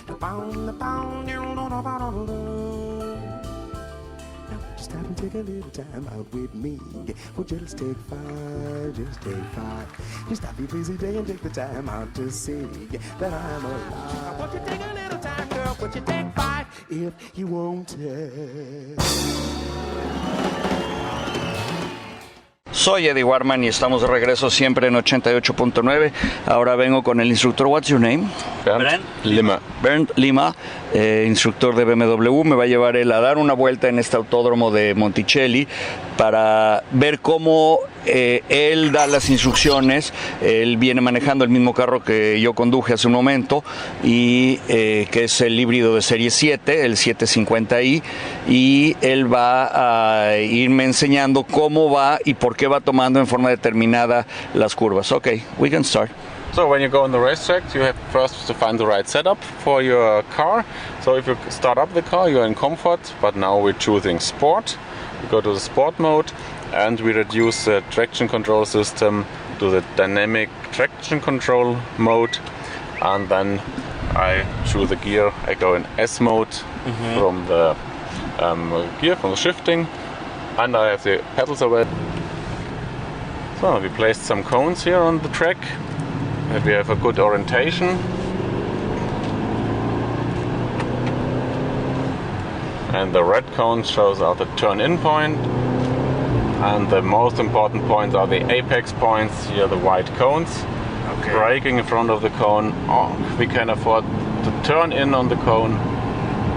Just have to take a little time out with me. Well, just take five, just take five. Just stop your busy day and take the time out to see that I'm alive. Won't you take a little time, girl? Won't you take five if you want it? Soy Eddy Warman y estamos de regreso siempre en 88.9. Ahora vengo con el instructor. What's your name? Bernd Lima. Bernd Lima, instructor de BMW. Me va a llevar él a dar una vuelta en este autódromo de Monticelli para ver cómo él da las instrucciones. Él viene manejando el mismo carro que yo conduje hace un momento, y que es el híbrido de Serie 7, el 750i, y él va a irme enseñando cómo va y por qué va tomando en forma determinada las curvas. Okay, we can start. So when you go on the racetrack, you have first to find the right setup for your car. So if you start up the car, you're in comfort, but now we're choosing sport. We go to the sport mode and we reduce the traction control system to the dynamic traction control mode, and then I choose the gear. I go in S mode from the gear, from the shifting, and I have the pedals away. So we placed some cones here on the track, and we have a good orientation. And the red cone shows out the turn-in point, and the most important points are the apex points. Here the white cones. Okay. Braking in front of the cone. Oh, we can afford to turn in on the cone.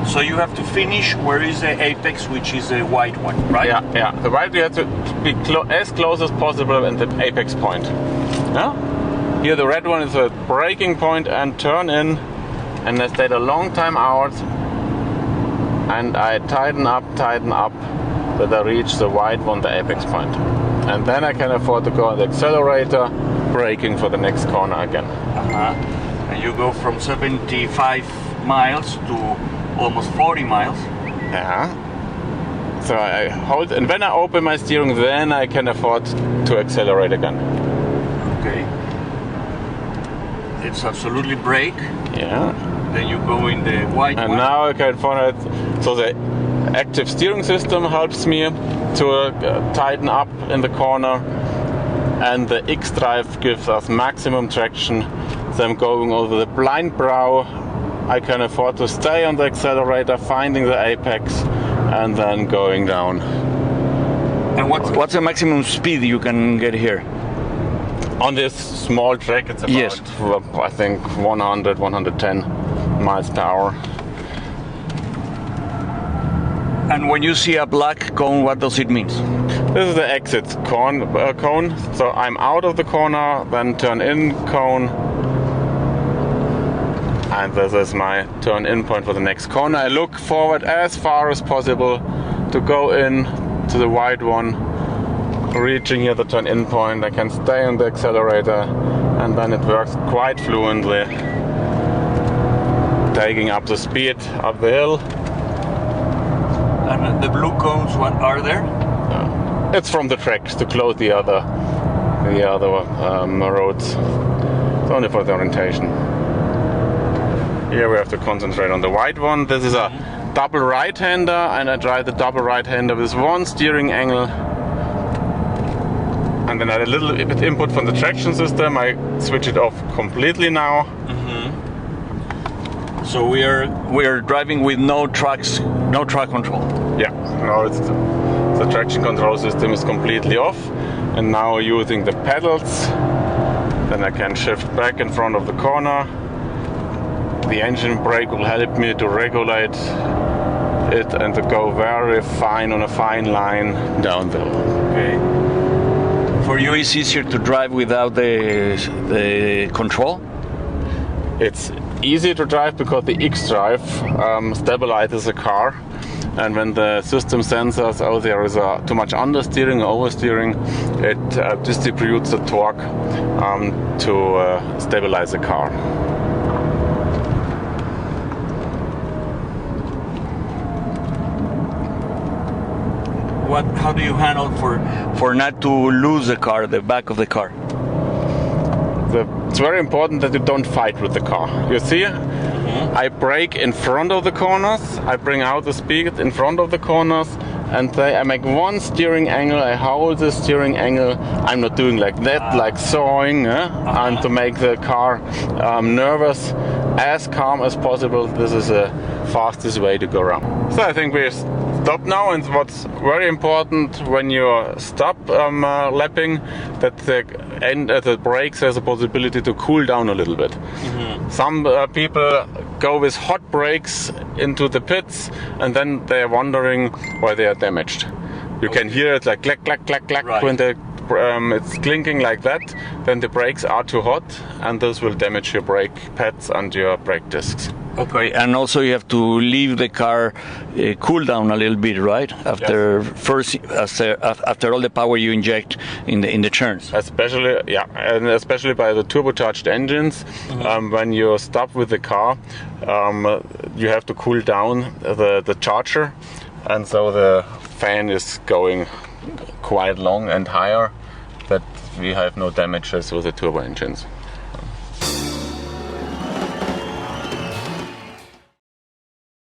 So you have to finish where is the apex, which is the white one, right? Yeah. The white, you have to be as close as possible in the apex point. Yeah? Here the red one is a braking point and turn in, and I stayed a long time out, and I tighten up that I reach the white one, the apex point. And then I can afford to go on the accelerator, braking for the next corner again. And you go from 75 miles to almost 40 miles. Yeah. So I hold, and when I open my steering, then I can afford to accelerate again. Okay. It's absolutely brake. Yeah. Then you go in the white and one. Now I can find it. So the active steering system helps me to tighten up in the corner, and the X drive gives us maximum traction. So I'm going over the blind brow. I can afford to stay on the accelerator, finding the apex, and then going down. And what's the maximum speed you can get here? On this small track, it's about, I think, 100, 110 miles per hour. And when you see a black cone, what does it mean? This is the exit cone. So I'm out of the corner, then turn in cone. And this is my turn in point for the next corner. I look forward as far as possible to go in to the wide one, reaching here the turn in point. I can stay on the accelerator, and then it works quite fluently, taking up the speed up the hill. And the blue cones, what are there? It's from the track to close the other roads. It's only for the orientation. Here we have to concentrate on the white one. This is a double right-hander, and I drive the double right-hander with one steering angle. And then I had a little bit input from the traction system. I switch it off completely now. So we are driving with no track control. Yeah, now the traction control system is completely off, and now using the pedals, then I can shift back in front of the corner. The engine brake will help me to regulate it and to go very fine on a fine line down the hill. Okay. For you, it's easier to drive without the control? It's easy to drive because the X drive stabilizes the car, and when the system senses, oh, there is too much understeering or oversteering, it distributes the torque to stabilize the car. How do you handle for not to lose the back of the car? It's very important that you don't fight with the car. You see, I brake in front of the corners, I bring out the speed in front of the corners, and I make one steering angle, I hold the steering angle. I'm not doing like that, like sawing, and to make the car nervous, as calm as possible. This is the fastest way to go around. So I think we stop now, and what's very important when you stop lapping, that the brakes has a possibility to cool down a little bit. Some people go with hot brakes into the pits, and then they are wondering why they are damaged. You can hear it like clack, clack, clack, clack, when it's clinking like that. Then the brakes are too hot, and this will damage your brake pads and your brake discs. Okay, and also you have to leave the car cool down a little bit, right? After after all the power you inject in the turns. Especially, and especially by the turbocharged engines. When you stop with the car, you have to cool down the charger, and so the fan is going quite long and higher, that we have no damages with the turbo engines.